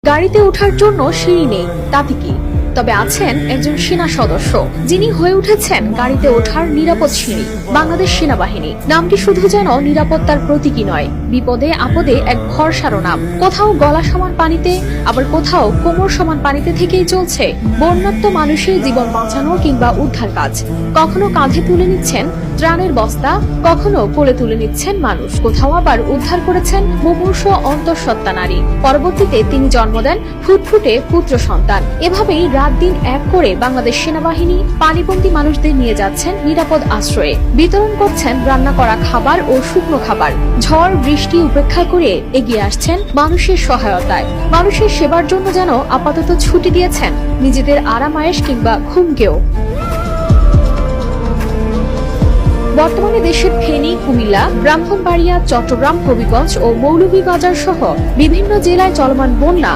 গাড়িতে ওঠার জন্য সিঁড়ি নেই, তাতে কি? তবে আছেন একজন সেনা সদস্য, যিনি হয়ে উঠেছেন গাড়িতে ওঠার নিরাপদ সিঁড়ি। বাংলাদেশ সেনাবাহিনী নামটি শুধু যেন নিরাপত্তার প্রতীকী নয়, বিপদে আপদে এক ভরসারও নাম। কোথাও গলা সমান পানিতে, আবার কোথাও কোমর সমান পানিতে থেকেই চলছে বন্যাত্ম মানুষের জীবন বাঁচানো কিংবা উদ্ধার কাজ। কখনো কাঁধে তুলে নিচ্ছেন ত্রাণের বস্তা, কখনো কোলে তুলে নিচ্ছেন মানুষ, কোথাও আবার উদ্ধার করেছেন মুমূর্ষ অন্তঃসত্ত্বা নারী। পরবর্তীতে তিনি জন্ম দেন ফুটফুটে পুত্র সন্তান। এভাবেই রাত দিন এক করে বাংলাদেশ সেনাবাহিনী পানিবন্দী মানুষদের নিয়ে যাচ্ছেন নিরাপদ আশ্রয়ে, বিতরণ করছেন রান্না করা খাবার ও শুকনো খাবার। ঝড় বৃষ্টি উপেক্ষা করে এগিয়ে আসছেন মানুষের সহায়তায়। মানুষের সেবার জন্য যেন আপাতত ছুটি দিয়েছেন নিজেদের আরামায়েশ কিংবা ঘুমকেও। বর্তমানে দেশের ফেনী, কুমিল্লা, ব্রাহ্মণবাড়িয়া, চট্টগ্রাম, হবিগঞ্জ ও মৌলভীবাজার সহ বিভিন্ন জেলায় চলমান বন্যা